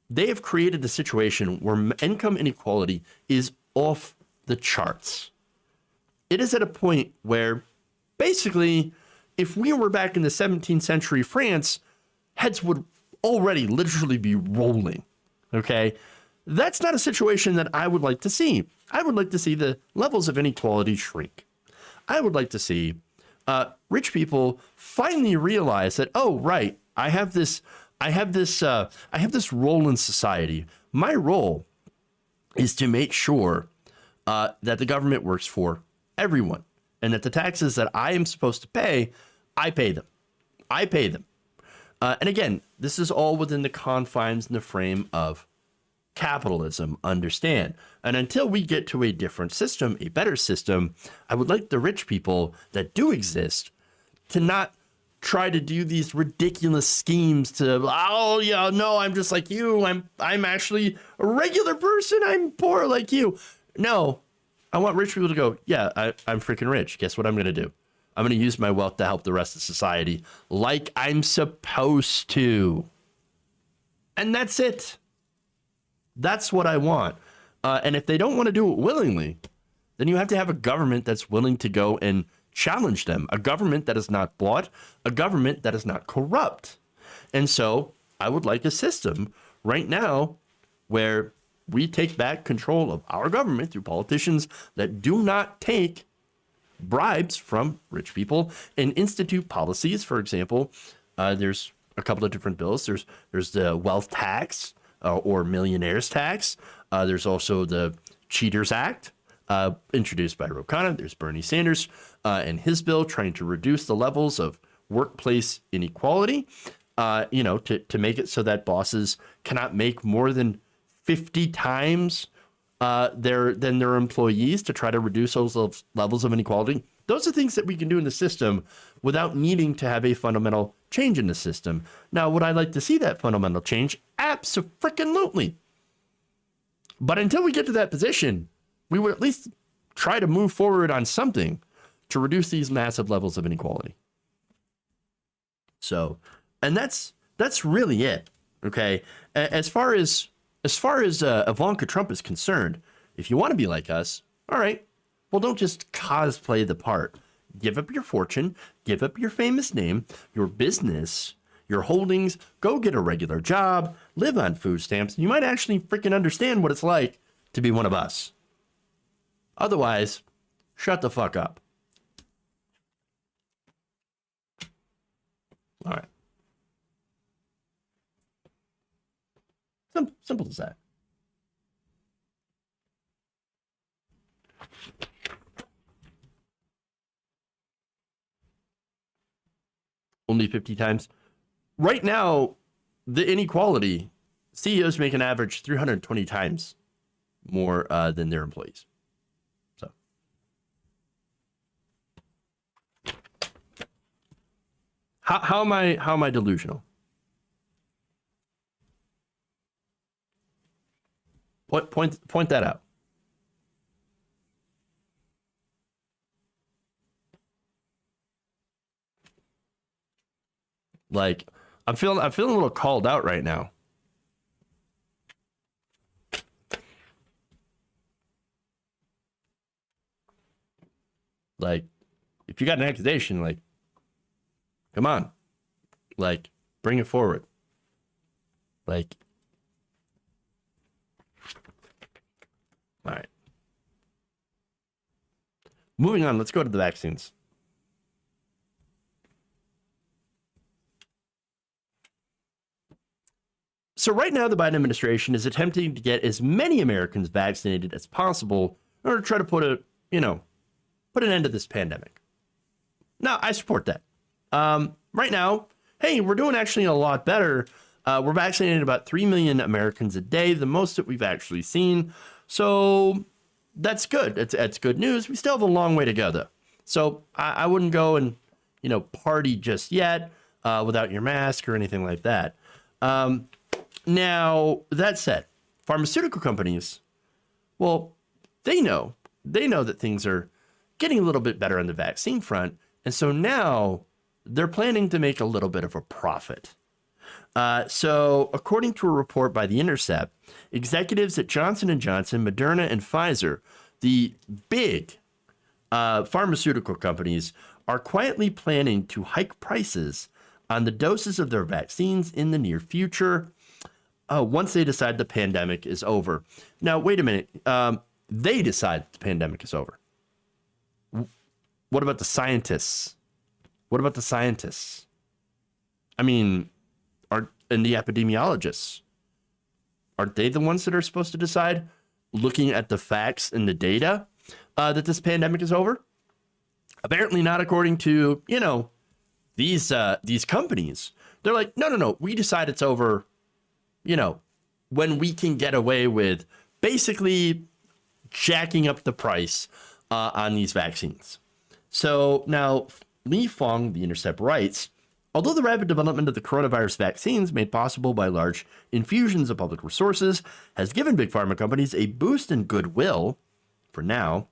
they have created a situation where income inequality is off the charts. It is at a point where, basically, if we were back in the 17th century France, heads would already literally be rolling, okay? That's not a situation that I would like to see. I would like to see the levels of inequality shrink. I would like to see rich people finally realize that, oh, right, I have this role in society. My role is to make sure that the government works for everyone, and that the taxes that I am supposed to pay, I pay them. I pay them. And again, this is all within the confines and the frame of capitalism, understand. And until we get to a different system, a better system, I would like the rich people that do exist to not try to do these ridiculous schemes to, oh yeah, no, I'm just like you. I'm actually a regular person. I'm poor like you. No, I want rich people to go, yeah, I'm freaking rich. Guess what I'm going to do? I'm going to use my wealth to help the rest of society like I'm supposed to. And that's it. That's what I want. And if they don't want to do it willingly, then you have to have a government that's willing to go and challenge them. A government that is not bought, a government that is not corrupt. And so I would like a system right now where we take back control of our government through politicians that do not take bribes from rich people and institute policies. For example, there's a couple of different bills. There's the wealth tax or millionaires tax. There's also the Cheaters Act introduced by Ro Khanna. There's Bernie Sanders and his bill trying to reduce the levels of workplace inequality, to make it so that bosses cannot make more than 50 times than their employees to try to reduce those levels of inequality. Those are things that we can do in the system without needing to have a fundamental change in the system. Now, would I like to see that fundamental change? Abso-freaking-lutely. But until we get to that position, we would at least try to move forward on something to reduce these massive levels of inequality. So, and that's really it. Okay. As far as Ivanka Trump is concerned, if you want to be like us, all right, well, don't just cosplay the part. Give up your fortune, give up your famous name, your business, your holdings, go get a regular job, live on food stamps, and you might actually freaking understand what it's like to be one of us. Otherwise, shut the fuck up. All right. Simple as that. Only 50 times. Right now, the inequality, CEOs make an average 320 times more than their employees. So, how am I delusional? Point that out. Like, I'm feeling a little called out right now. Like, if you got an accusation, like, come on, like, bring it forward. Like, all right. Moving on, let's go to the vaccines. So right now, the Biden administration is attempting to get as many Americans vaccinated as possible in order to try to put an end to this pandemic. Now, I support that. Right now, hey, we're doing actually a lot better. We're vaccinating about 3 million Americans a day, the most that we've actually seen. So that's good. It's good news. We still have a long way to go, though. So I wouldn't go and, party just yet without your mask or anything like that. Now, that said, pharmaceutical companies, well, they know that things are getting a little bit better on the vaccine front. And so now they're planning to make a little bit of a profit. So according to a report by The Intercept, executives at Johnson & Johnson, Moderna, and Pfizer, the big pharmaceutical companies, are quietly planning to hike prices on the doses of their vaccines in the near future once they decide the pandemic is over. Now, wait a minute. They decide the pandemic is over. What about the scientists? What about the scientists? I mean, and the epidemiologists, aren't they the ones that are supposed to decide, looking at the facts and the data, that this pandemic is over? Apparently not, according to, these companies. They're like, no, we decide it's over, when we can get away with basically jacking up the price on these vaccines. So now Li Fong, The Intercept, writes, although the rapid development of the coronavirus vaccines made possible by large infusions of public resources has given big pharma companies a boost in goodwill, for now,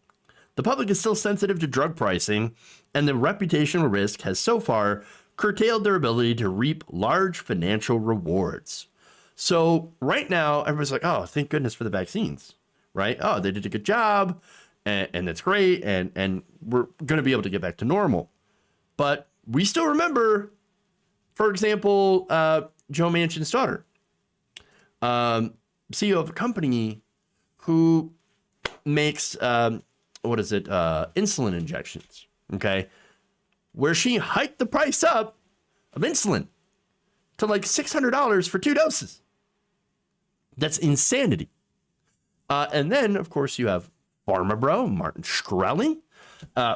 the public is still sensitive to drug pricing, and the reputational risk has so far curtailed their ability to reap large financial rewards. So right now, everybody's like, oh, thank goodness for the vaccines, right? Oh, they did a good job, and that's great, and we're going to be able to get back to normal. But we still remember, for example, Joe Manchin's daughter, CEO of a company who makes, insulin injections, okay? Where she hiked the price up of insulin to like $600 for 2 doses. That's insanity. And then, of course, you have Pharma bro, Martin Shkreli,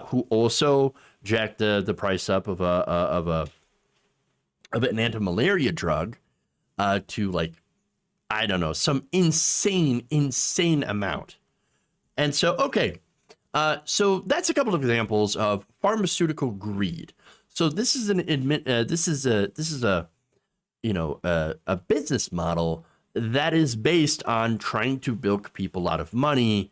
who also jacked the price up of an anti-malaria drug to, like, I don't know, some insane amount. And so, okay, so that's a couple of examples of pharmaceutical greed. So this is a business model that is based on trying to bilk people out of money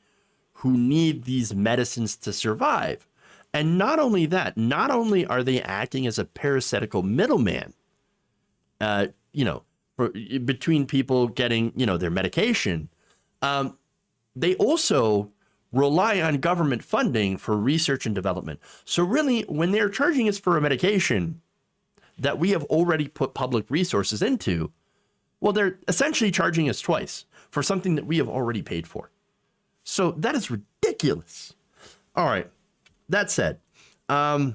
who need these medicines to survive. And not only that, not only are they acting as a parasitical middleman, between people getting, their medication, they also rely on government funding for research and development. So really, when they're charging us for a medication that we have already put public resources into, well, they're essentially charging us twice for something that we have already paid for. So that is ridiculous. All right. That said, now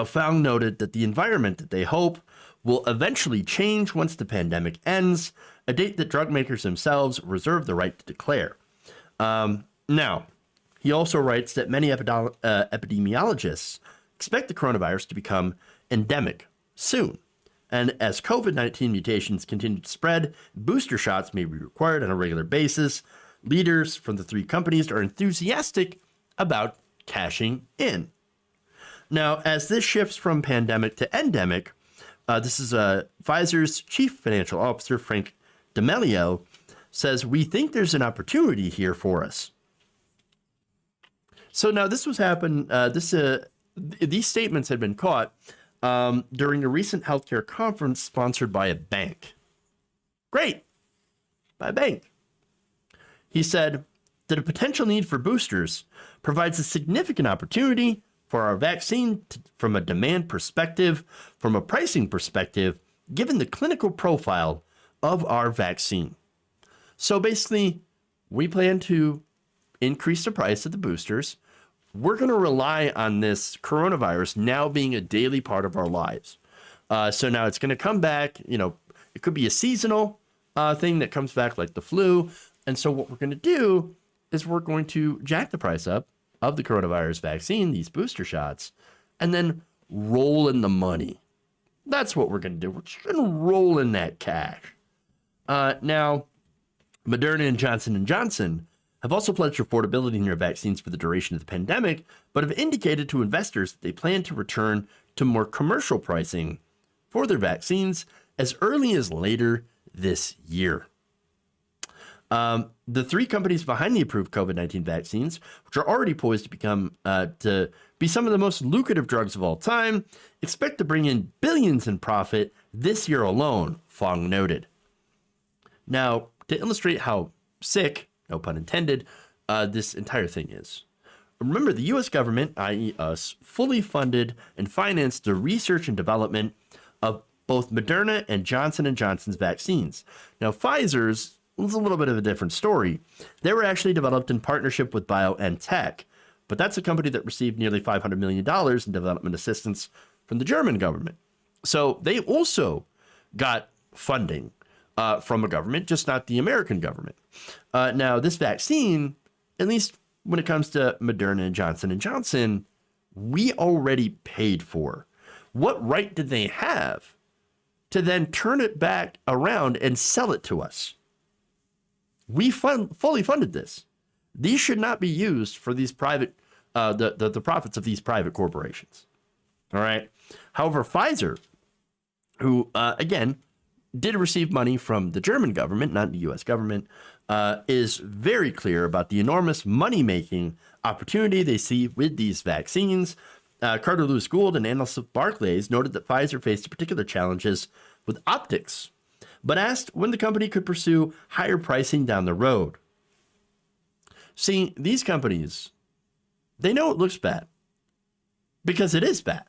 Fang noted that the environment that they hope will eventually change once the pandemic ends, a date that drug makers themselves reserve the right to declare. Now, he also writes that many epidemiologists expect the coronavirus to become endemic soon. And as COVID-19 mutations continue to spread, booster shots may be required on a regular basis. Leaders from the 3 companies are enthusiastic about cashing in. Now, as this shifts from pandemic to endemic, this is Pfizer's chief financial officer, Frank D'Amelio, says, we think there's an opportunity here for us. So now this was happened. These statements had been caught during a recent healthcare conference sponsored by a bank. Great. By a bank. He said, that a potential need for boosters provides a significant opportunity for our vaccine from a demand perspective, from a pricing perspective, given the clinical profile of our vaccine. So basically, we plan to increase the price of the boosters. We're going to rely on this coronavirus now being a daily part of our lives. So now it's going to come back, it could be a seasonal thing that comes back like the flu. And so what we're going to do is we're going to jack the price up of the coronavirus vaccine, these booster shots, and then roll in the money. That's what we're going to do. We're just going to roll in that cash. Now, Moderna and Johnson & Johnson have also pledged affordability in their vaccines for the duration of the pandemic, but have indicated to investors that they plan to return to more commercial pricing for their vaccines as early as later this year. The three companies behind the approved COVID-19 vaccines, which are already poised to become to be some of the most lucrative drugs of all time, expect to bring in billions in profit this year alone, Fong noted. Now, to illustrate how sick, no pun intended, this entire thing is. Remember, the U.S. government, i.e. us, fully funded and financed the research and development of both Moderna and Johnson & Johnson's vaccines. Now, Pfizer's was a little bit of a different story. They were actually developed in partnership with BioNTech, but that's a company that received nearly $500 million in development assistance from the German government. So they also got funding from a government, just not the American government. Now, this vaccine, at least when it comes to Moderna and Johnson & Johnson, we already paid for. What right did they have to then turn it back around and sell it to us? We fully funded this. These should not be used for these private, the profits of these private corporations. All right. However, Pfizer, who, again, did receive money from the German government, not the U.S. government, is very clear about the enormous money-making opportunity they see with these vaccines. Carter Lewis Gould, an analyst of Barclays, noted that Pfizer faced particular challenges with optics, but asked when the company could pursue higher pricing down the road. See, these companies, they know it looks bad because it is bad.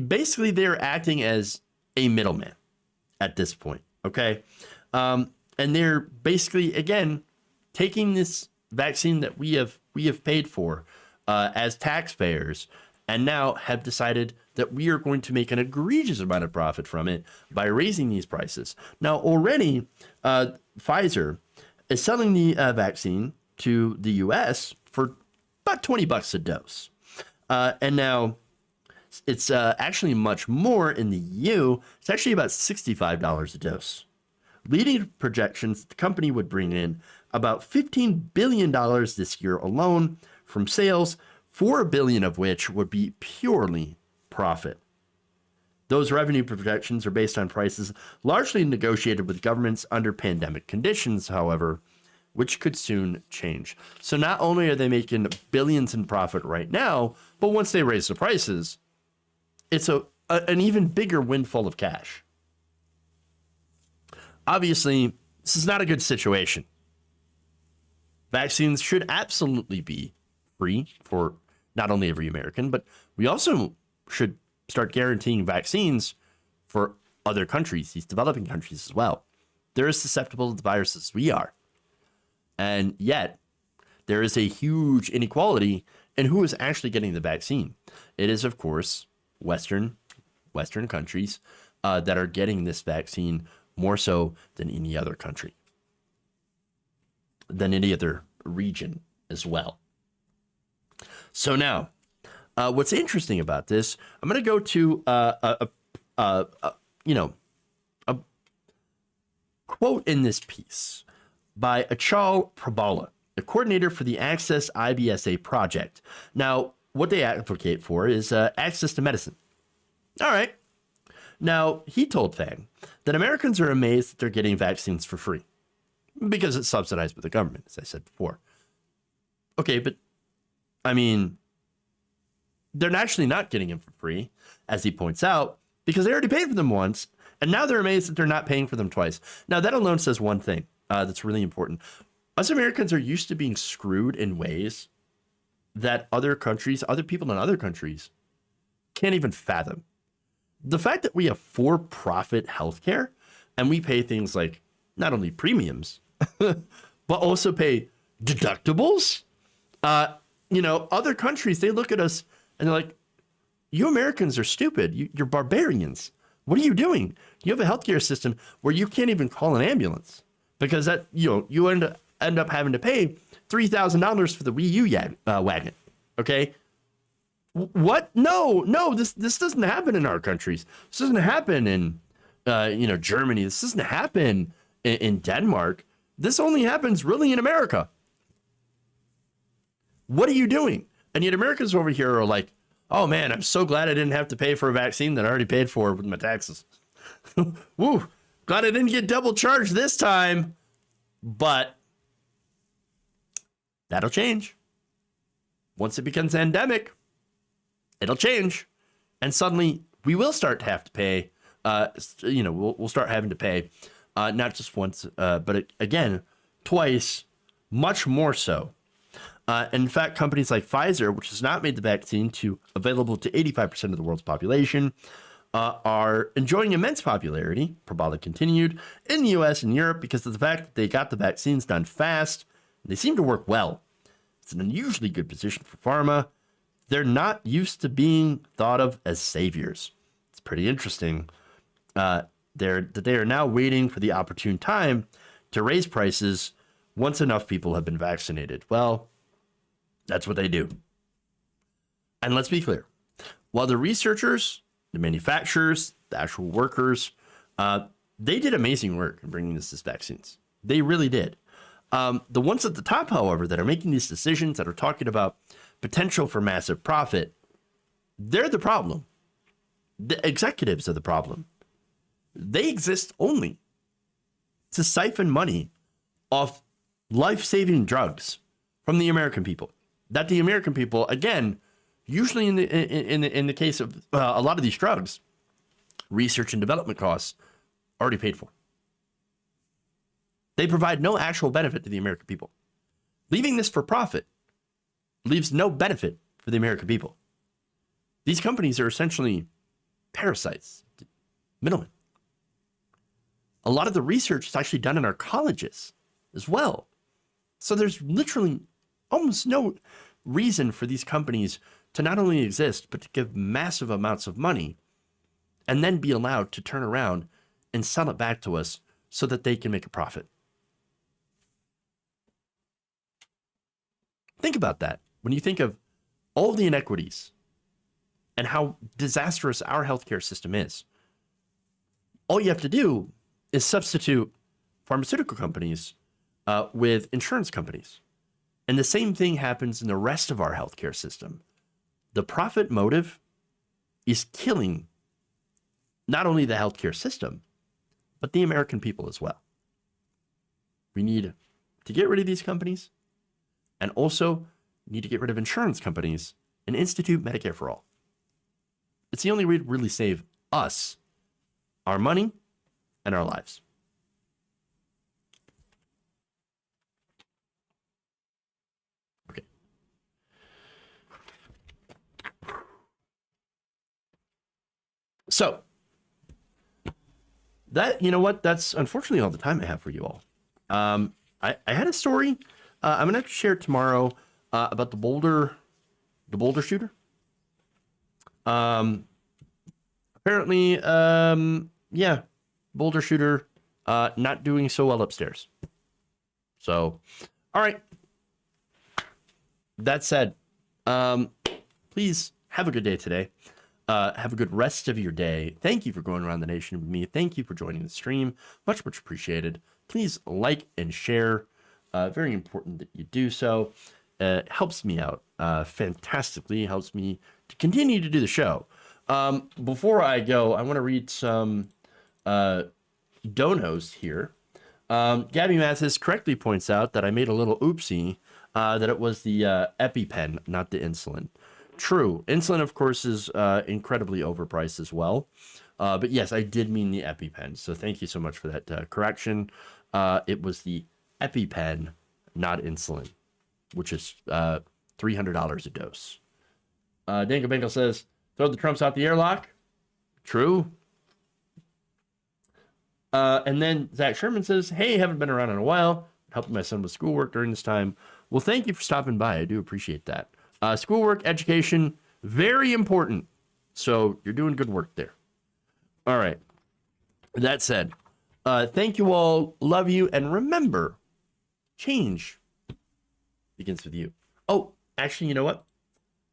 Basically, they're acting as a middleman at this point, okay? And they're basically, again, taking this vaccine that we have paid for as taxpayers, and now have decided that we are going to make an egregious amount of profit from it by raising these prices. Now, already, Pfizer is selling the vaccine to the U.S. for about $20 a dose. And now it's actually much more in the EU. It's actually about $65 a dose. Leading to projections, the company would bring in about $15 billion this year alone from sales, $4 billion of which would be purely profit. Those revenue projections are based on prices largely negotiated with governments under pandemic conditions, however, which could soon change. So not only are they making billions in profit right now, but once they raise the prices, it's an even bigger windfall of cash. Obviously, this is not a good situation. Vaccines should absolutely be free for not only every American, but we also should start guaranteeing vaccines for other countries, these developing countries as well. They're as susceptible to the virus as we are. And yet, there is a huge inequality in who is actually getting the vaccine. It is, of course, Western countries that are getting this vaccine more so than any other country, than any other region as well. So now, what's interesting about this, I'm going to go to a quote in this piece by Achal Prabhala, the coordinator for the Access IBSA project. Now, what they advocate for is access to medicine. All right. Now, he told Fang that Americans are amazed that they're getting vaccines for free because it's subsidized by the government, as I said before. Okay, but I mean, they're actually not getting them for free, as he points out, because they already paid for them once, and now they're amazed that they're not paying for them twice. Now, that alone says one thing that's really important. Us Americans are used to being screwed in ways that other countries, other people in other countries can't even fathom. The fact that we have for-profit healthcare and we pay things like not only premiums, but also pay deductibles. Other countries, they look at us and they're like, you Americans are stupid. You're barbarians. What are you doing? You have a healthcare system where you can't even call an ambulance because that you end up having to pay $3,000 for the Wii U wagon. Okay. What? No, this doesn't happen in our countries. This doesn't happen in, Germany. This doesn't happen in Denmark. This only happens really in America. What are you doing? And yet Americans over here are like, oh man, I'm so glad I didn't have to pay for a vaccine that I already paid for with my taxes. Woo, glad I didn't get double charged this time. But that'll change. Once it becomes endemic, it'll change. And suddenly we will start to have to pay, we'll start having to pay, not just once, but again, twice, much more so. In fact, companies like Pfizer, which has not made the vaccine available to 85% of the world's population, are enjoying immense popularity, probably continued, in the US and Europe because of the fact that they got the vaccines done fast. They seem to work well. It's an unusually good position for pharma. They're not used to being thought of as saviors. It's pretty interesting. They are now waiting for the opportune time to raise prices once enough people have been vaccinated. Well, that's what they do. And let's be clear. While the researchers, the manufacturers, the actual workers, they did amazing work in bringing us these vaccines. They really did. The ones at the top, however, that are making these decisions, that are talking about potential for massive profit, they're the problem. The executives are the problem. They exist only to siphon money off life-saving drugs from the American people. That the American people, again, usually in the case of a lot of these drugs, research and development costs already paid for. They provide no actual benefit to the American people. Leaving this for profit leaves no benefit for the American people. These companies are essentially parasites, middlemen. A lot of the research is actually done in our colleges as well. So there's literally almost no reason for these companies to not only exist, but to give massive amounts of money and then be allowed to turn around and sell it back to us so that they can make a profit. Think about that. When you think of all the inequities and how disastrous our healthcare system is, all you have to do is substitute pharmaceutical companies with insurance companies. And the same thing happens in the rest of our healthcare system. The profit motive is killing not only the healthcare system, but the American people as well. We need to get rid of these companies, and also need to get rid of insurance companies and institute Medicare for all. It's the only way to really save us, our money, and our lives. Okay. So, that's unfortunately all the time I have for you all. I had a story I'm going to share tomorrow about the Boulder shooter. Apparently, Boulder shooter not doing so well upstairs. So, all right. That said, please have a good day today. Have a good rest of your day. Thank you for going around the nation with me. Thank you for joining the stream. Much, much appreciated. Please like and share. Very important that you do so. Helps me out fantastically. Helps me to continue to do the show. Before I go, I want to read some donos here. Gabby Mathis correctly points out that I made a little oopsie, that it was the EpiPen, not the insulin. True. Insulin, of course, is incredibly overpriced as well. But yes, I did mean the EpiPen. So thank you so much for that correction. It was the EpiPen, not insulin, which is $300 a dose. Danko Bengal says, throw the Trumps out the airlock. True. And then Zach Sherman says, hey, haven't been around in a while. Helping my son with schoolwork during this time. Well, thank you for stopping by. I do appreciate that. Schoolwork, education, very important. So you're doing good work there. All right. That said, thank you all. Love you. And remember, change begins with you. Oh, actually, you know what?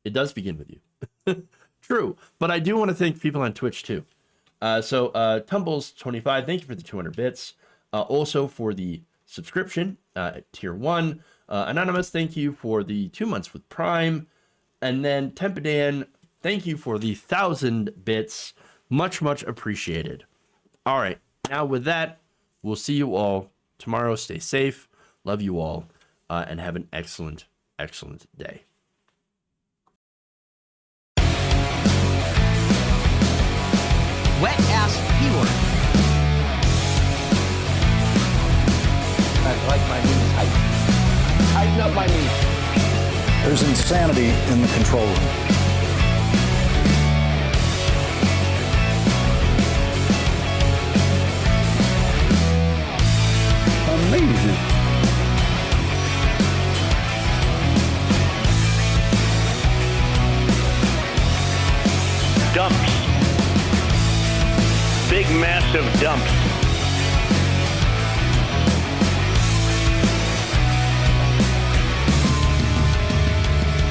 It does begin with you. True. But I do want to thank people on Twitch, too. So Tumbles25, thank you for the 200 bits. Also for the subscription at tier 1. Anonymous, thank you for the 2 months with Prime. And then Tempadan, thank you for the 1,000 bits. Much, much appreciated. All right. Now with that, we'll see you all tomorrow. Stay safe. Love you all. And have an excellent, excellent day. Wet ass P-word. I like my knees tight. Tighten up my knees. There's insanity in the control room. Amazing. Dumps. Big, massive dumps.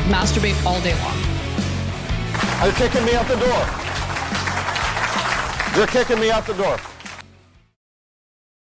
Masturbate all day long. They're kicking me out the door. They're kicking me out the door.